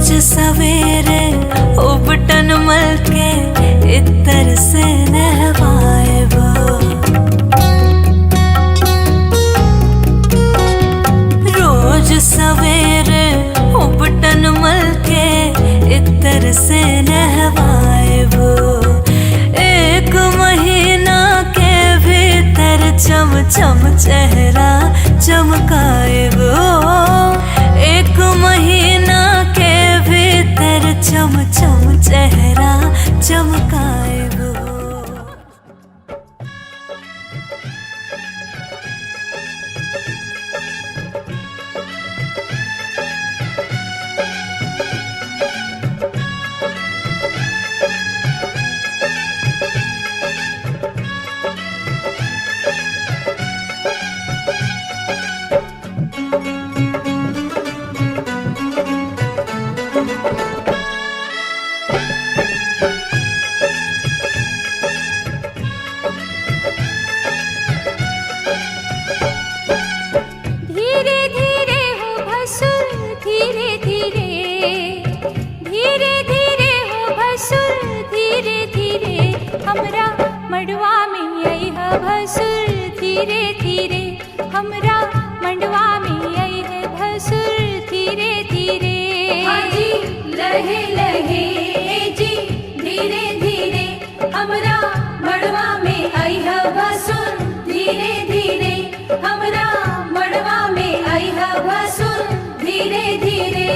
सवेरे उबटन मल के इतर से नहवाए वो। रोज सवेरे उबटन मल के इतर से नहवाए वो। एक महीना के भीतर चम चम चेहरा चमकाए वो। एक महीना के भीतर चम चम चेहरा चमकाए वो। हमरा मंडवा में आई है भसुर धीरे धीरे। हमरा मंडवा में आई है भसुर धीरे धीरे। हाँ जी लहे लहे जी धीरे धीरे। हमरा मंडवा में आई है भसुर धीरे धीरे। हमरा मंडवा में आई है भसुर धीरे धीरे।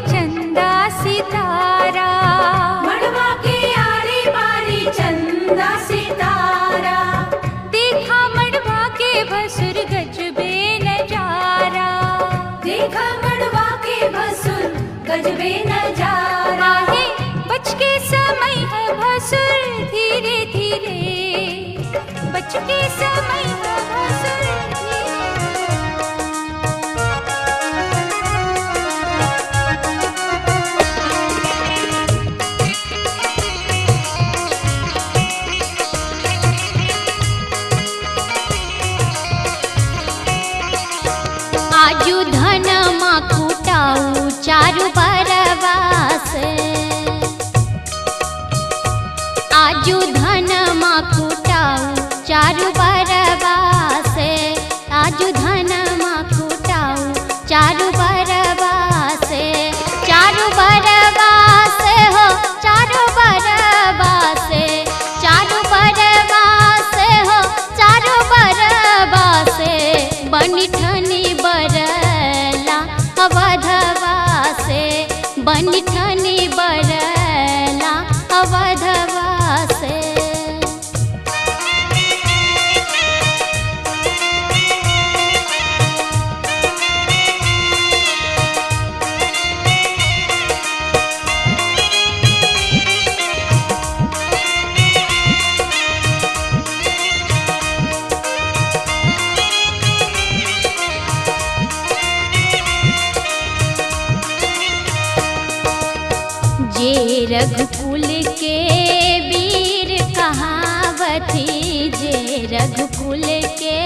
चंदा सितारा मंडवा के आरी बारी चंदा सितारा। देखा मंडवा के भसुर गजबे नजारा। देखा मंडवा के भसुर गजबे नजारा। है बच के समय है भसुर धीरे धीरे। बच के समय है भसुर आजू धन माँ कुटाऊ चारु बरवास। आजू धन माँ कुटाऊ चारु बरवास। आजू धन माँ कुटाऊ चारु बरवास। चारु बरवास हो चारु बरवास। चारु बरवास हो चारु बरवास। बनी ठनी बरला अवधवा से। बनी ठनी बरला अवधवा से। जे रघुकुल के वीर कहावती। जे रघुकुल के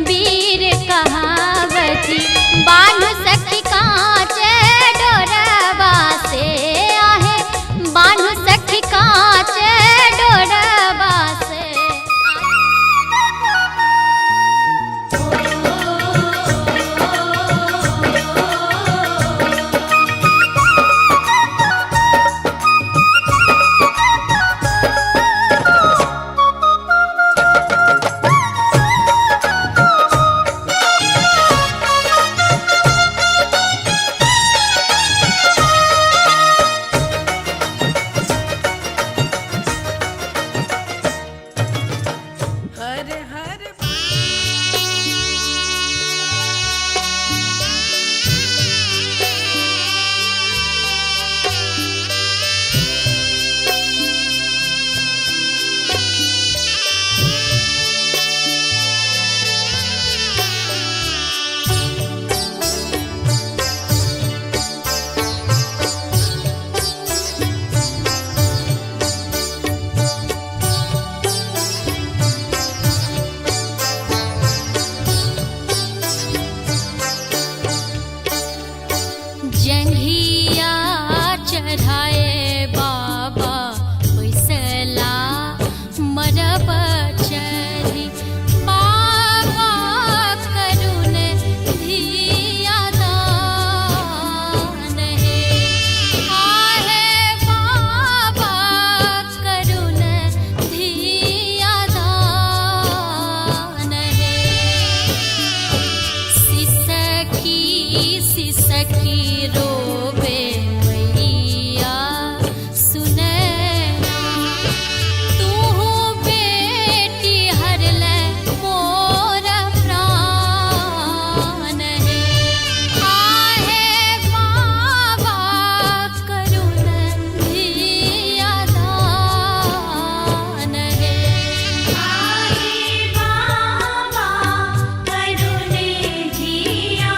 वीर कहावती। बान्ह सखी कांच डोरवा से आहे। बान्ह सखी कांच डोरवा से। जंघिया चढ़ाए बाबा बैसला मरब चली बाबा करुण धिया दान है आहे बाबा करुण धिया दान है सिसकी रोवे मैया सुनैना तू बेटी हरले मोर प्राण है आहे बाबा करुण धिया दान है आहे बाबा करुण धिया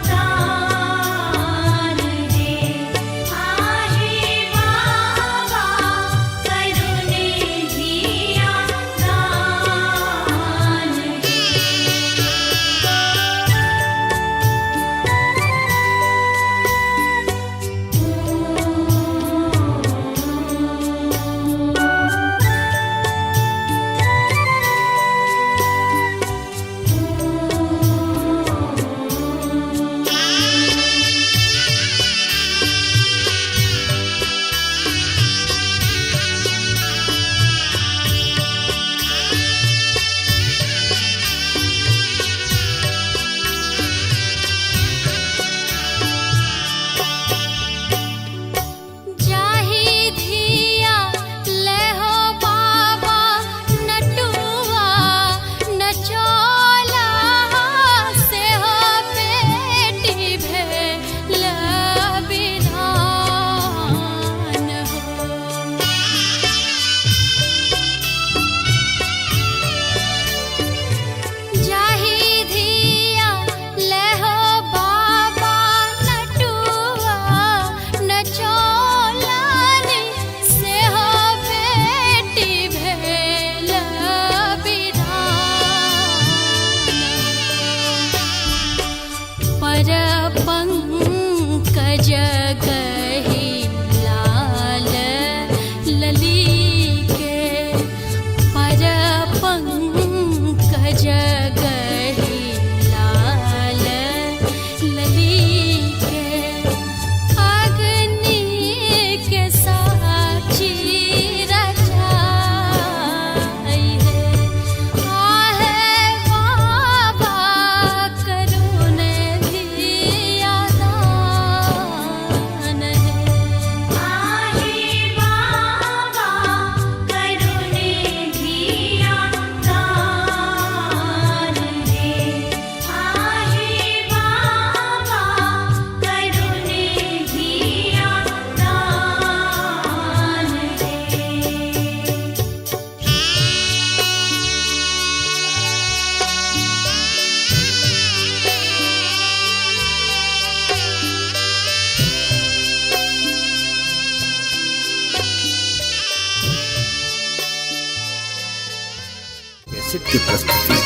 दान है आहे बाबा करुण धिया जाहि धिया लेहो बाबा नटुआ नचोला से हो बेटी भेल विधान हो जाहि धिया लेहो बाबा नटुआ नचोलानी से हो बेटी भेल विधान पर पंकज गही लाल लली के पर पंकज गही लाल लली के अग्नि के साक्षी रचाई है आहे बाबा करुण धिया दान है आहे बाबा करुण धिया दान है आहे बाबा करुण धिया दान कैसेट की प्रस्तुति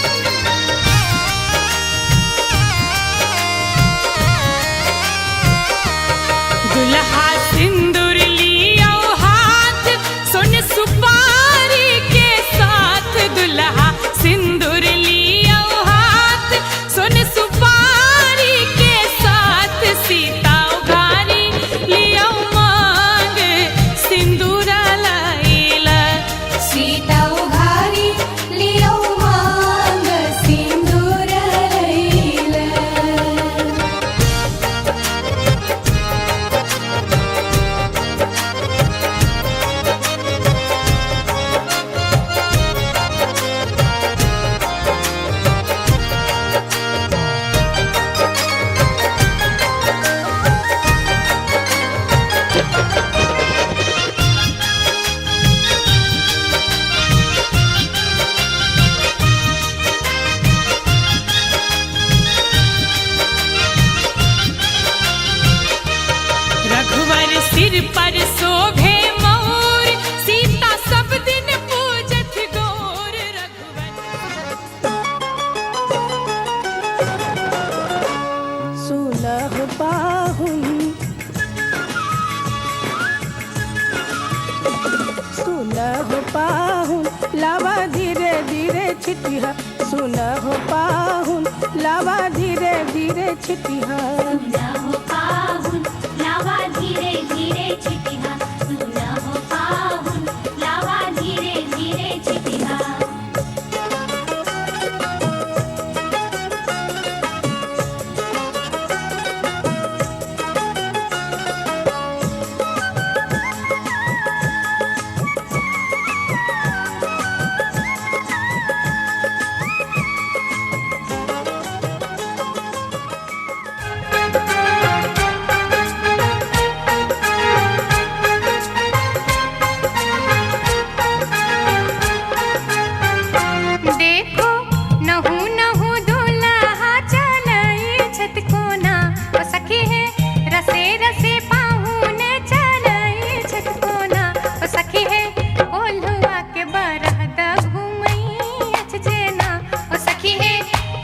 दुल्हा सिंदूर लियो हाथ सुन सुपारी के साथ दुल्हा सिंदूर लियो हाथ सुन सुपारी के साथ सीता उघारी लियो मांग सिंदूर लाइला सीता उघारी लियो मांग सुन हो पाहुन लावा धीरे धीरे छिटिहा सुना हो पाहुन लावा धीरे धीरे छिटिहा सुना हो पाहुन लावा धीरे धीरे छिटिहा देखो नहु नहु दुल्हा चलई छत कोना ओ सखी है रसे रसे पाहुन चलई छत कोना ओ सखी है कोल्हुआ के बरहद घुमई अछ जेना ओ सखी है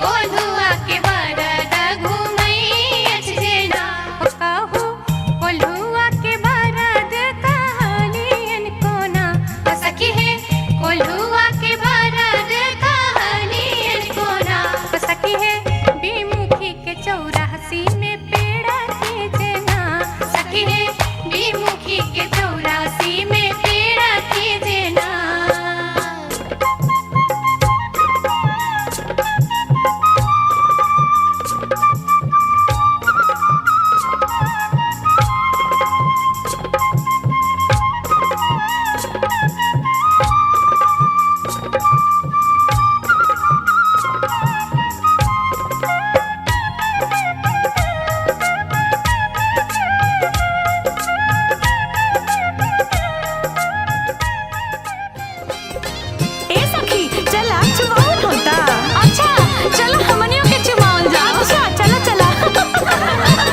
कोल्हुआ के बरहद घुमई अछ जेना ओ कहू कोल्हुआ के बरहद कहलियन कोना ओ सखी है कोल्हुआ के बरहद कहलियन कोना ओ सखी है बीमुखी के चौरासी में पेड़ा के जेना सखी है बीमुखी के चौरासी में पेड़ा के जेना ए सखी चला चुमावन होता अच्छा चलो हमनियों के चुमावन जा अच्छा चला चला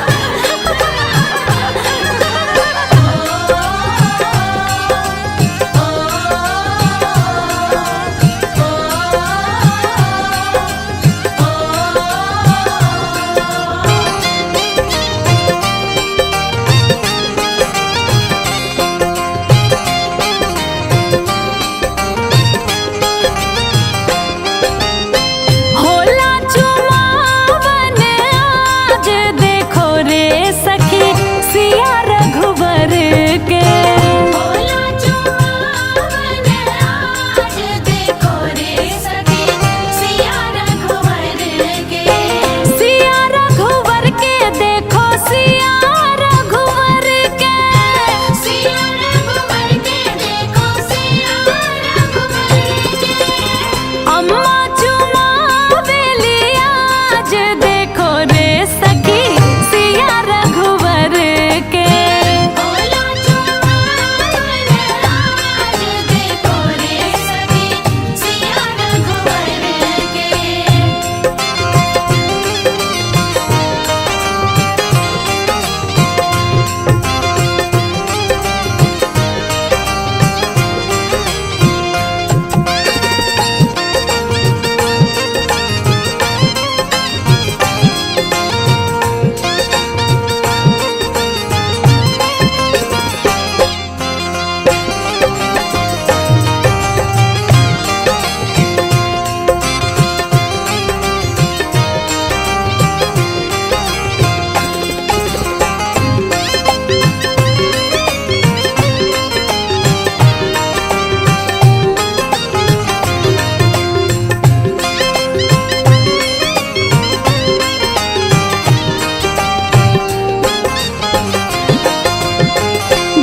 होला चुमावन आज देखो रे सखी सिया रघुवर के बोला चुमावन आज देखो रे सखी सिया रघुवर के सिया रघुवर के देखो सिया रघुवर के सिया रघुवर के देखो सिया रघुवर के अम्मा चुमावेली आज देखो रे सखी सिया रघुवर के बोला चुमावन आज देखो रे सखी सिया रघुवर के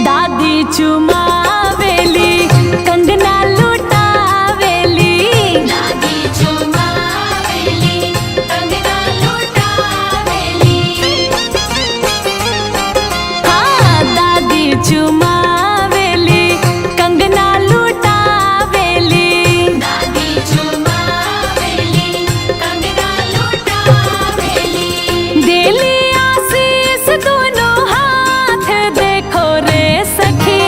दादी चुमावेली कंगना लुटावेली दादी चुमावेली कंगना लुटावेली हाँ दादी चुमावेली कंगना लुटावेली दादी चुमावेली कंगना लुटावेली देली आशीष दोनों हाथ देखो रे सखी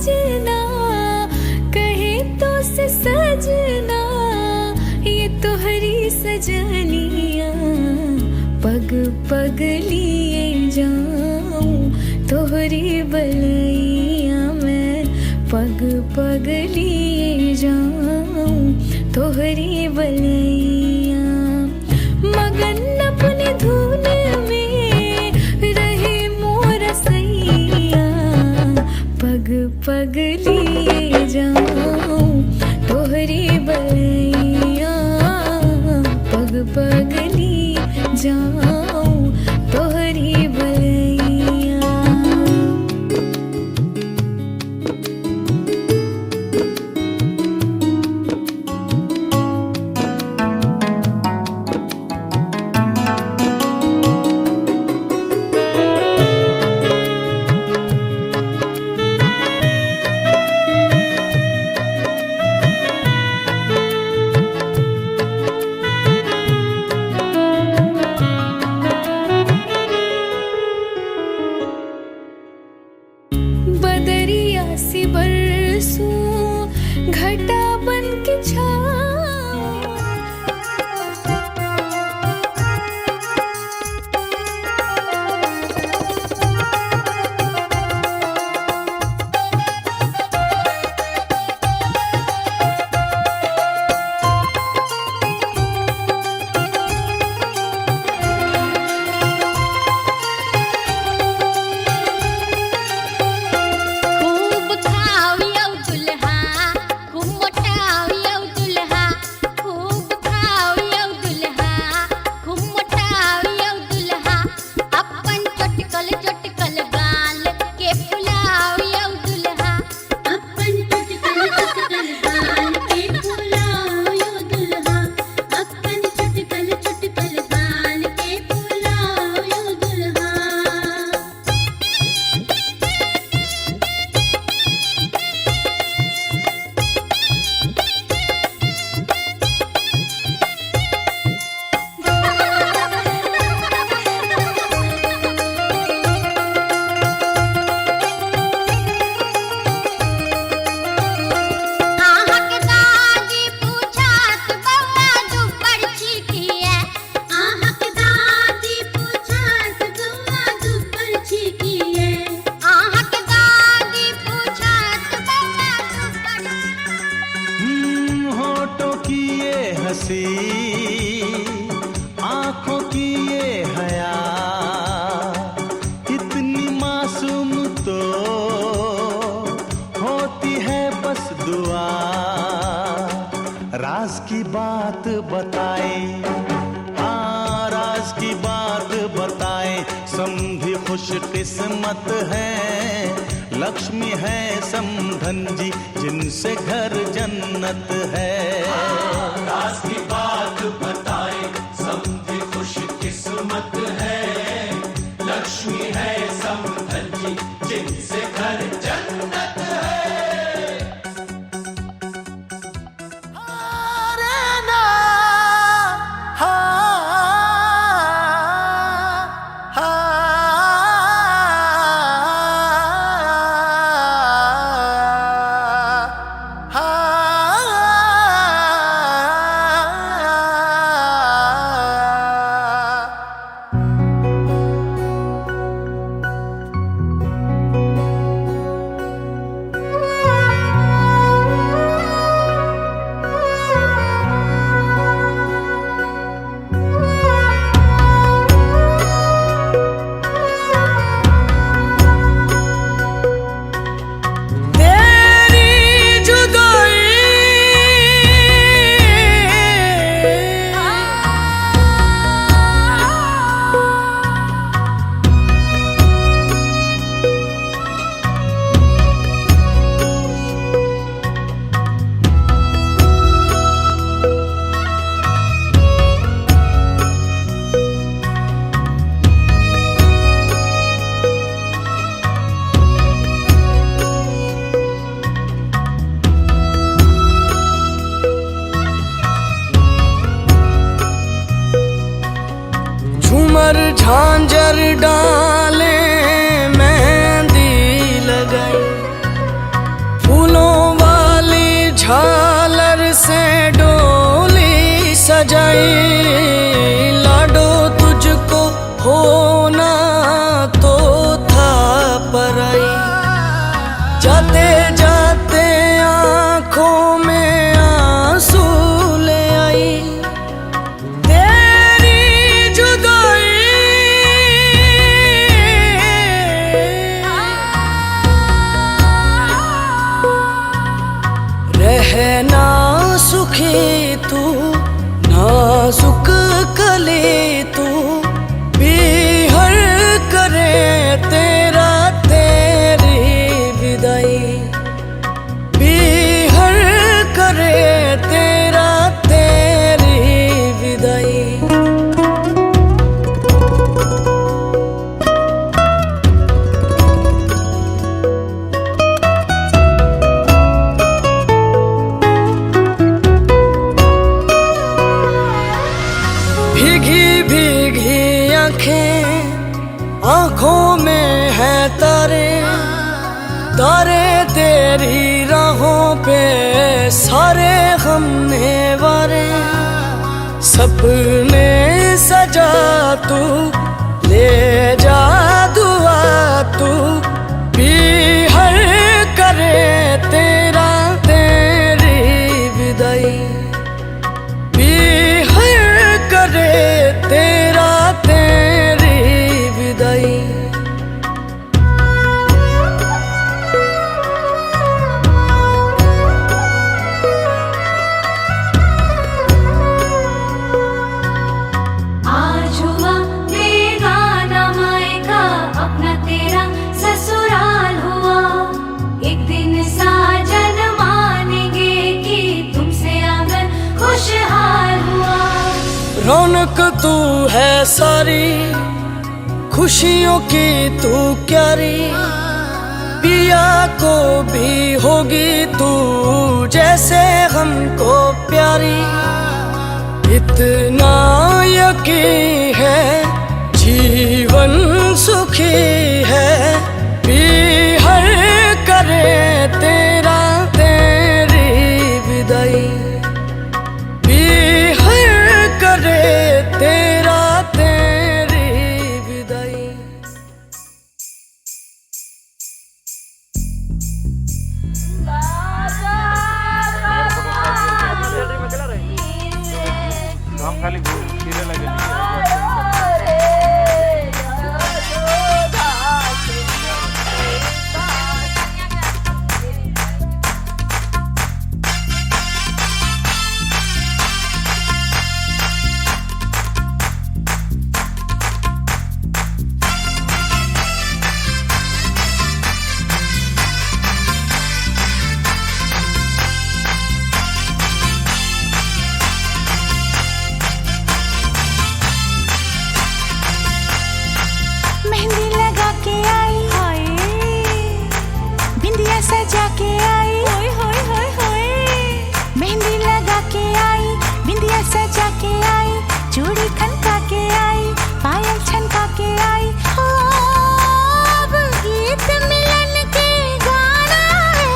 सजना कहे तो से सजना ये तोहरी सजनिया पग पग लिए जाऊं तोहरी बलैया मैं पग पग लिए जाऊं तोहरी बलैया मगन अपने धुन में रहे मोर सैया पग पग लिए जाऊं तोहरी बलैया पग पग लिए जाऊं तोहरी बलैया। बदरिया सी बरसूं घटा बन के खूब खाओ दुल्हा खूब मोटाओ दुल्हा खूब खाओ दुल्हा खूब मोटाओ दुल्हा अपन चटकल चटकल गाल के फुलाओ दुल्हा अपन चटकल चटकल गाल के फुलाओ दुल्हा अपन चटकल चटकल गाल के फुलाओ दुल्हा। आहा के दादी पूछत बउआ दुपर छिकिए आहा के दादी पूछत बउआ दुपर छिकिए आहा के दादी पूछत बउआ दुपर होठों की ये हंसी आंखों की ये हया इतनी मासूम तो होती है बस दुआ राज की बात बताए हाँ राज की बात बताए समधी खुश किस्मत है लक्ष्मी है समधन जी जिनसे घर जन्नत है। राज की बात बताए समधी खुश किस्मत है लक्ष्मी है समधन जी जिनसे घर जन्नत है। झूमर झांझर डाले मेहंदी लगाई सजाई लाडो तुझको होना तो था पराई। जाते जाते आंखों में आंसू ले आई तेरी जुदाई। रहना सुखी तू नाजुक कली तू पीहर करे तेरा तेरी विदाई। पीहर करे तेरा तेरी विदाई। भीगी भीगी आंखें आंखों में है तारे तारे तेरी राहों पे सारे हमने वारे। सपने सजा तू ले जा दुआ तू पीहर करे तेरा तेरी विदाई। पीहर करे तेरा तेरी विदाई। आज हुआ बेगाना मायका अपना तेरा ससुराल हुआ। एक दिन साजन मानेंगे कि तुमसे आंगन खुशहाल हुआ। रौनक तू है सारी खुशियों की तू क्यारी। पिया को भी होगी तू जैसे हमको प्यारी। इतना यकीन है जीवन सुखी है। पीहर करे तेरा तेरी विदाई। पीहर करे तेरा तेरी विदाई। मेहंदी लगा के आई हाय, बिंदिया सजा के आई होय होय होय होय। मेहंदी लगा के आई, बिंदिया सजा के आई, चूड़ी खनका के आई, पायल छनका के आई। हो अब गीत मिलन के गाना है।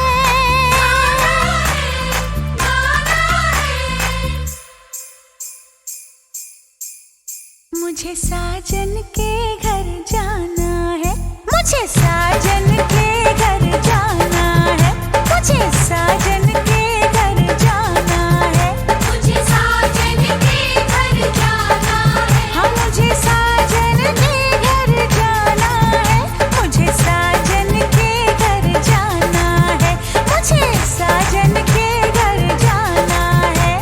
मुझे साजन के घर जाना है। मुझे साजन के घर जाना है। मुझे साजन के घर जाना है। मुझे साजन के घर जाना है। हाँ मुझे साजन के घर जाना है। मुझे साजन के घर जाना है। मुझे साजन के घर जाना है।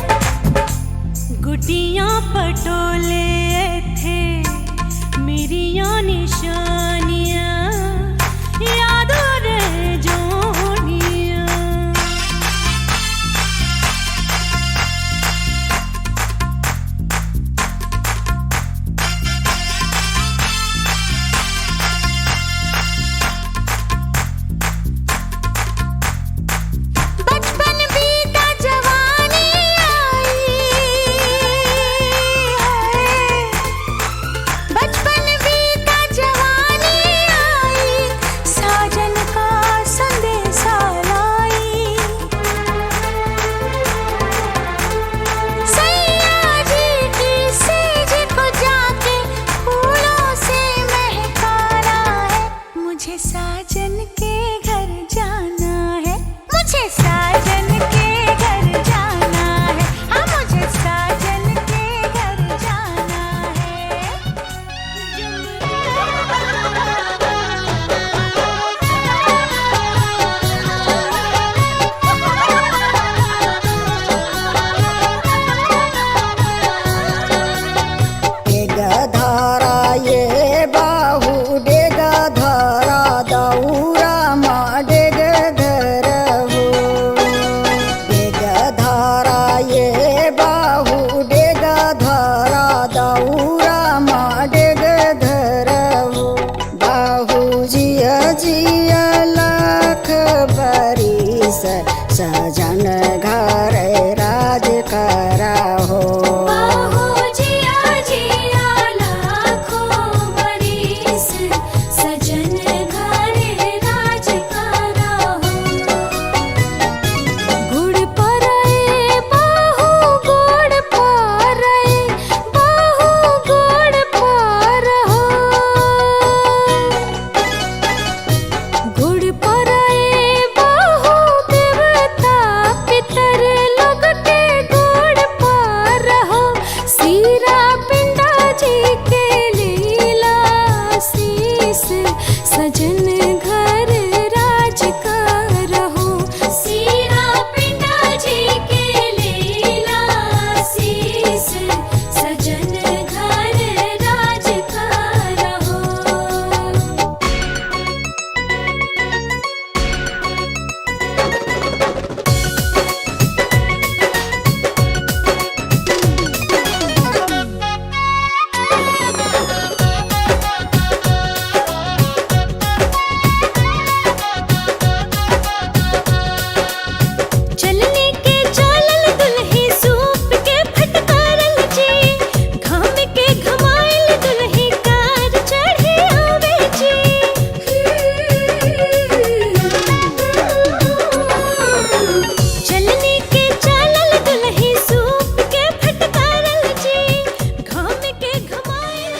गुटियां पटोले थे मेरी निशानियां रहो। बाहो जिया जिया लाखों बरिस सजन घर राज का रहो। गुड़ परए बाहु गुड़ परए बाहु गुड़ पर हो। गुड़ परए बाहु देवता पितर लोग के गुड़ पर हो। सीरा पिंडा जी के लीला शीस सजन घर राज का रहो। सीरा पिंडा जी के लीला शीस सजन घर राज का रहो। चलने के चालल दुल्ही सूप के फटकारल जी। घाम के घमाइल दुल्ही कार चढ़े आवे जी। चलने के चालल दुल्ही सूप के फटकारल जी। घाम के घमाइल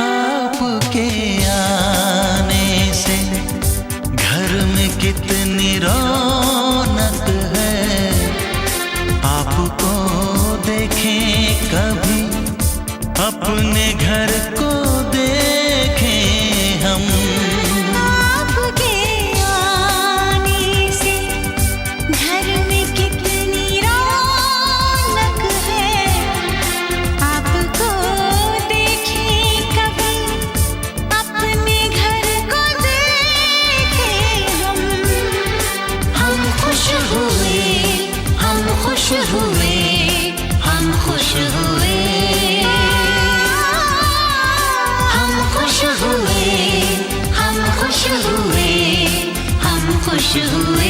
आपके आने से घर में कितनी रौनक है। आपको देखें कभी अपने घर को देखें हम। आपके आने से घर में कितनी रौनक है। आपको देखें कभी अपने घर को देखें हम। हम खुश हुए हम खुश हुए हम खुश हुए। हम खुश हुए हम खुश हुए हम खुश हुए।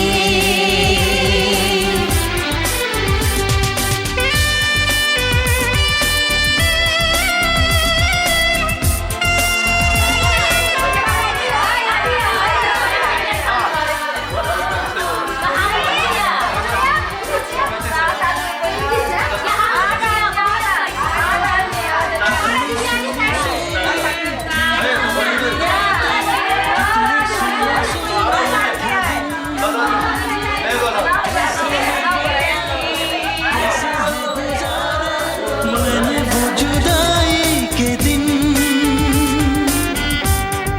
मैंने वो जुदाई के दिन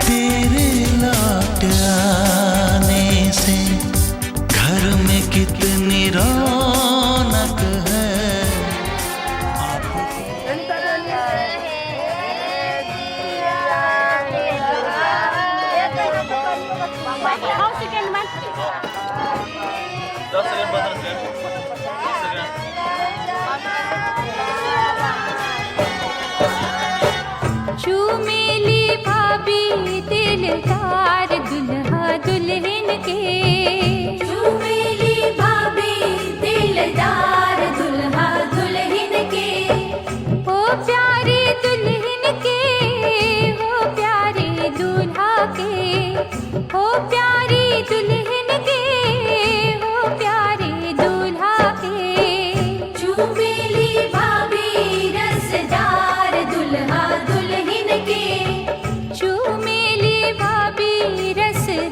तेरे लौट आने से घर में कितनी रौनक है। चूमेली भाभी दिलदार दुल्हा दुल्हन के। चूमेली भाभी दिलदार दुल्हा दुल्हन के। हो प्यारे दुल्हन के हो प्यारे दूल्हा के। हो प्यारी दुल्हन के हो प्यारे दूल्हा के। चूमेली भाभी रसदार दुल्हा दुल्हन के। चूमेली भाभी रसदार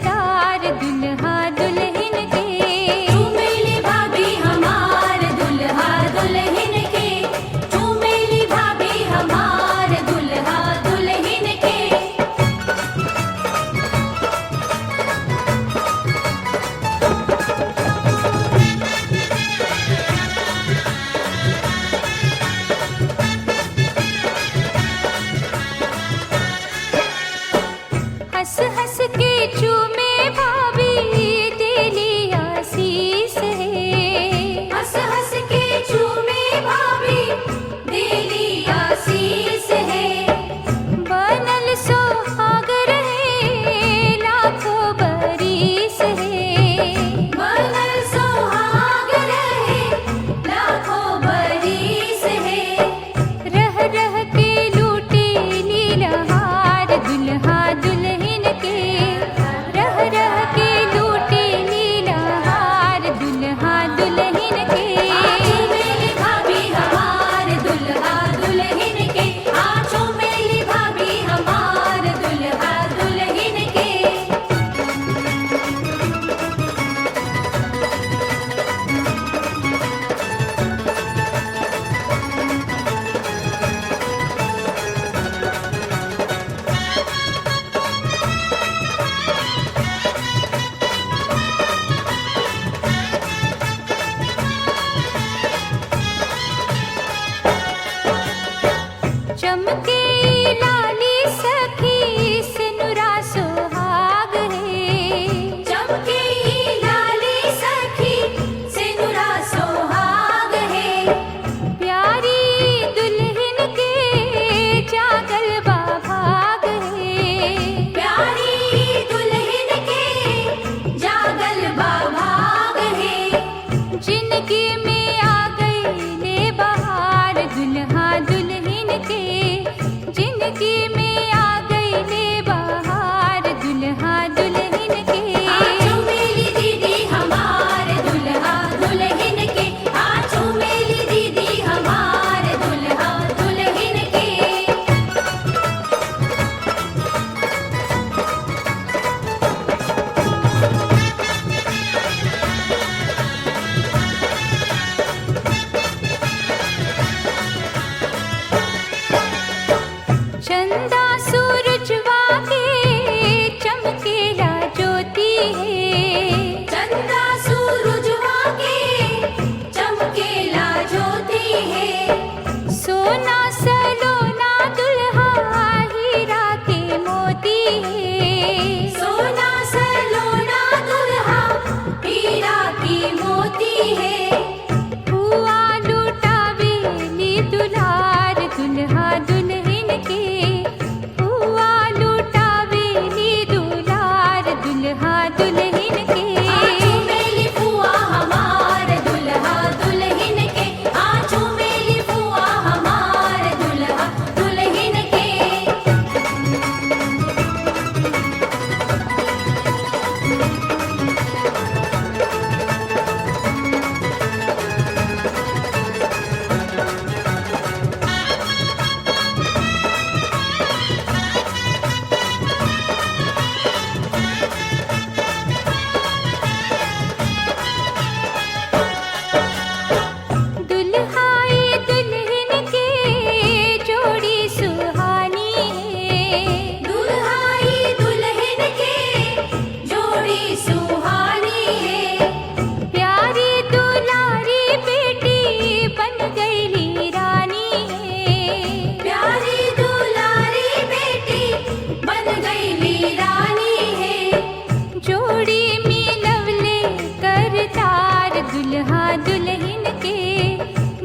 दुल्हा दुल्हन के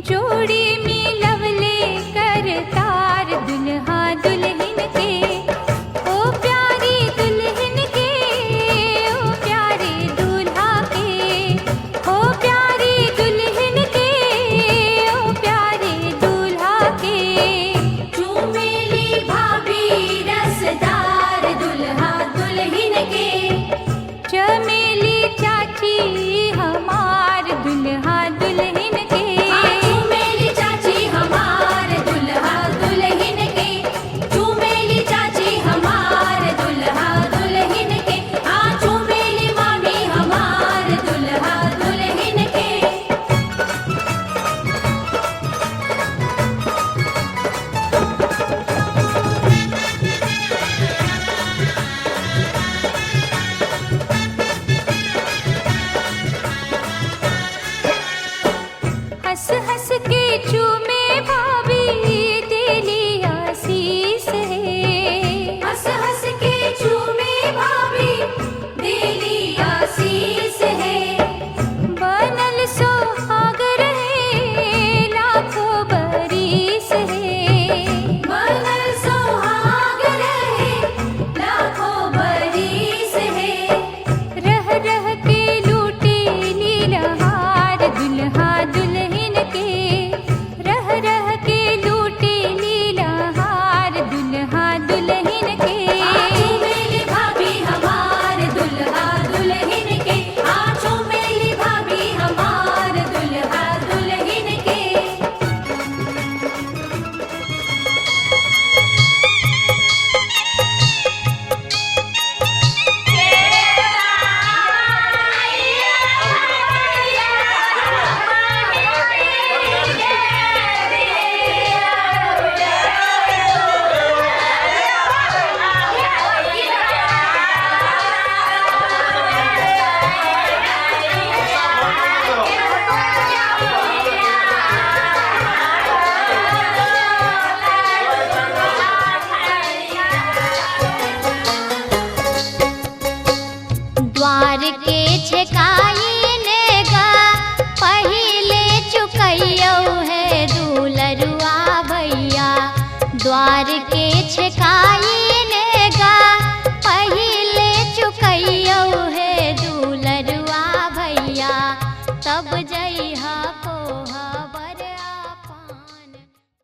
जोड़ी मिलवले करतार दुल्हा दुल्हन के ओ प्यारी दुल्हन के ओ प्यारे दूल्हा के ओ प्यारी दुल्हन के ओ प्यारे दूल्हा के चूमेली भाभी रसदार दुल्हा दुल्हन के चमेली चाची हमार दुल्हा दुल्हन के चूमेली चाची हमार दुल्हा दुल्हन के चूमेली चाची हमार दुल्हा दुल्हन के चूमेली मामी हमार दुल्हा दुल्हन के हंस हंस के चूमे भाभी तेरी आशीष है हंस हंस के चूमे भाभी देली आशीष है बनल सोहाग रहे लाखों बरिस है बनल सोहाग रहे लाखों बरिस है रह रह के लूटे लीलहार दुल्हा दुल्हन के रह रह के लूटे लीलहार दुल्हा दुल्हन के चूमेली भाभी हमार दुल्हा दुल्हन के चूमेली भाभी हमार दुल्हा दुल्हन के द्वार के छकाईने गा पहिले चुकैयो है दुलरुआ भैया द्वार के छकाई